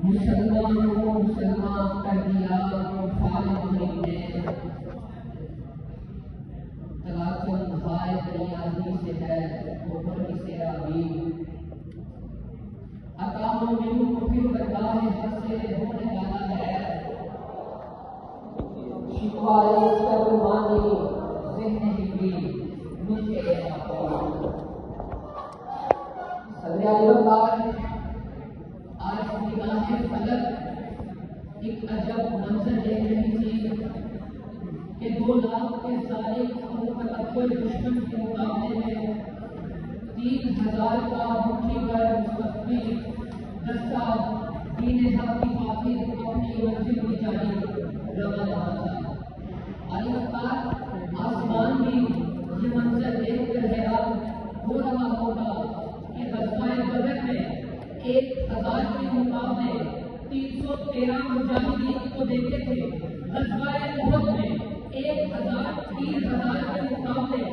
مسلمانوں کو مسلمان کر دیا خالق نے تلاقن غائب ریاضی سے ہے اوپر کی سیرا بھی اقام منہ کو پھر برگاہ حق سے ہونے والا ہے شکوائے سرمانی ذہن ہی مجھے صلی اللہ آج نگاہ فلک ایک عجب منظر دیکھ رہی تھی کہ 2 لاکھ کے ظالم اور اکبر دشمن کے مقابلے میں 3000 کا مٹھی پر مستقبل دستہ دین حق کی خاطر اپنی منزل کی جانب روانہ تھا۔ علی اکبر آسمان بھی یہ منظر دیکھ کر حیران ہو رہا ہوگا کہ غزوہ بدر میں 1000 کے مقابلے 313 مجاہدین کو دیکھتے تھے، غزوہ احد میں 3000 کے مقابلے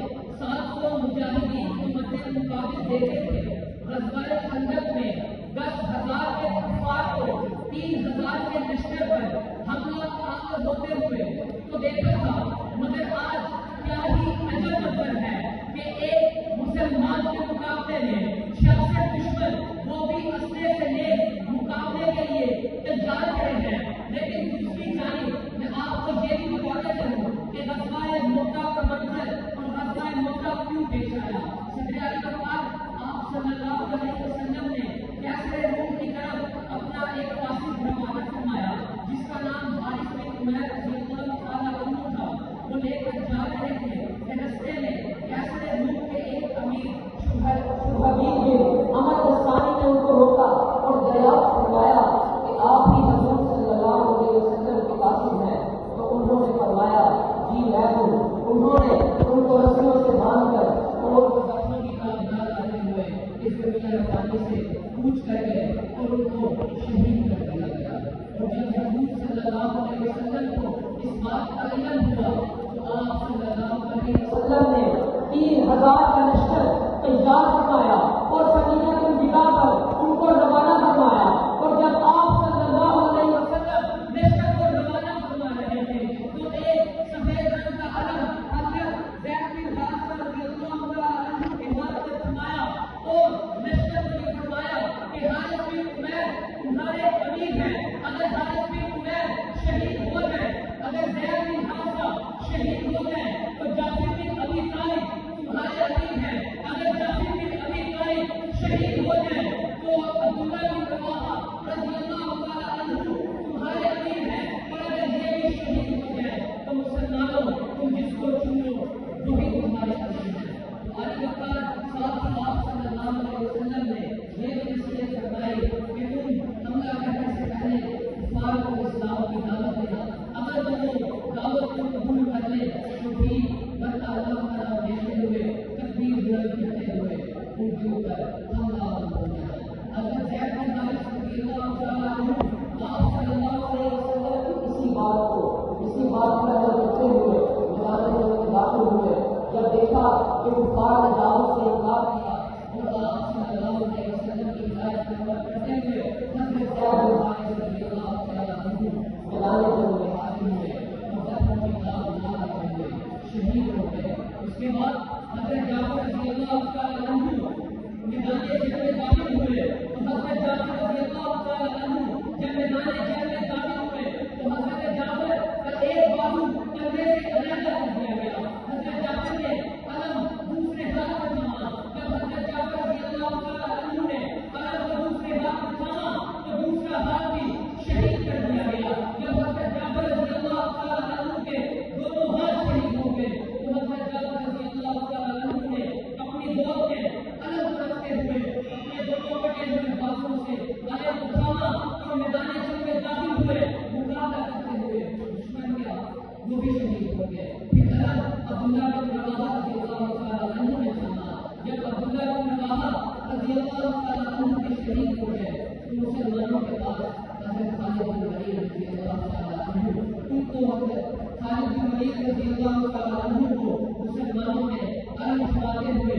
700 مجاہدین کو مد مقابل دیکھتے تھے، غزوہ خندق میں 10,000 کے کفار کو 3000 کے لشکر پر حملہ آور ہوتے ہوئے تو دیکھا تھا، مگر آج کیا ہی عجب منظر ہے کہ ایک مسلمان کے مقابلے میں 66 دشمن وہ بھی اسلحے سے لے مقابلے کے لیے تیار کھڑے ہیں۔ لیکن دوسری جانب میں آپ کو یہ بھی بتانا چاہوں کہ غزوہ موقع کا منظر اور غزوہ موقع کیوں پیش آیا۔ صدر اعظم آپ صلی اللہ علیہ وسلم نے کیسر روم کی طرف اپنا ایک قاصد روانہ فرمایا جس کا نام حارث بن عمیر رضی اللہ تعالیٰ عنہ تھا۔ وہ لے کر جا رہے تھے کہ رستے میں کیسر روم کے ایک امیر شہبیل بن عمر غسانی نے ان کو روکا اور دریافت فرمایا کہ آپ ہی حضور صلی اللہ علیہ وسلم کے قاصد ہیں؟ تو انہوں نے فرمایا جی میں ہوں۔ انہوں نے ان کو رسیوں سے باندھ کر اور زخموں کی طرف نہ لاتے ہوئے اس زمین رفانی سے کوچ کر گئے اور ان کو شہید کر دیا گیا۔ اور جب حضور صلی اللہ علیہ وسلم کو اس بات کا علم ہوا تو آپ صلی اللہ علیہ وسلم نے 3000 کا لشکر تیار فرمایا اور سکینہ الوداع پر ان کو روانہ فرمایا۔ اور جب آپ صلی اللہ علیہ وسلم لشکر کو روانہ فرما رہے تھے تو ایک سفید رنگ کا علم حضرت زید بن حارثہ رضی اللہ عنہ کے ہاتھ میں فرمایا اور لشکر کو یہ فرمایا کہ حارث بن عمیر تمہارے امیر ہیں، اگر حارث بن عمیر شہید ہو جائے، اگر زید بن حارثہ شہید ہو جائے تو جعفر بن ابی طالب تمہارے امیر ہیں، اگر جعفر بن ابی طالب شہید ہو جائے تو عبداللہ بن رواحہ رضی اللہ تعالیٰ عنہ تمہارے امیر ہیں، اور اگر یہ بھی شہید ہو جائے تو مسلمانوں تم جس کو چنو وہی تمہارے امیر ہیں۔ علی اکبر ساتھ آپ صلی اللہ علیہ وسلم نے یہ بھی نصیحت فرمائی کہ تم حملہ کرنے سے پہلے کفار کو اسلام کی دعوت دینا، اگر وہ دعوت کو قبول کر لیں تو بھی بندہ اللہ کا نام لیتے ہوئے تکبیر بلند کرتے ہوئے ان کے اوپر حملہ ہو جائے۔ اگر زید بن حارثہ رضی اللہ تعالیٰ عنہ آپ صلی اللہ علیہ وسلم کی اسی بات پر عمل کرتے ہوئے میدان میں داخل ہوئے، جب دیکھا کہ کفار نے دعوت سے انکار کیا اور آپ صلی اللہ علیہ وسلم کی ہدایت پر عمل کرتے ہوئے حضرت زید بن حارثہ رضی اللہ تعالیٰ عنہ میدان میں حاضر ہوئے اور زخموں کی داغ نہ لگے ہوئے شہید ہو گئے۔ اس کے بعد حضرت جعفر رضی اللہ تعالیٰ عنہ میدان جنگ میں داخل ہوئے تو حضرت جعفر رضی اللہ تعالیٰ عنہ جب میدان جنگ میں داخل ہوئے تو حضرت جعفر کا ایک بازو کندھے سے علیحدہ کر دیا گیا۔ حضرت جعفر نے علم دوسرے ہاتھ پر تھاما، جب حضرت جعفر رضی اللہ تعالیٰ عنہ نے علم کو دوسرے ہاتھ پر تھاما تو دوسرا ہاتھ بھی شہید کر دیا گیا۔ جب حضرت جعفر رضی اللہ تعالیٰ عنہ کے دونوں ہاتھ شہید ہو گئے تو حضرت جعفر رضی اللہ تعالیٰ عنہ نے اپنی دو کے علم رکھتے ہوئے اپنے دونوں کٹے ہوئے بازوں سے علم کو تھاما اور میدان جنگ میں داخل ہوئے، مقابلہ کرتے ہوئے دشمن کے وہ بھی شہید ہو گئے۔ پھر علم عبداللہ بن رواحہ رضی اللہ تعالیٰ عنہ نے تھاما، جب عبداللہ بن رواحہ رضی اللہ تعالیٰ عنہ کے شہید ہو گئے تو مسلمانوں کے پاس حضرت خالد بن ولید رضی اللہ تعالیٰ عنہ ان کو حضرت خالد بن ولید رضی اللہ تعالیٰ عنہ کو مسلمانوں نے علم چھڑاتے ہوئے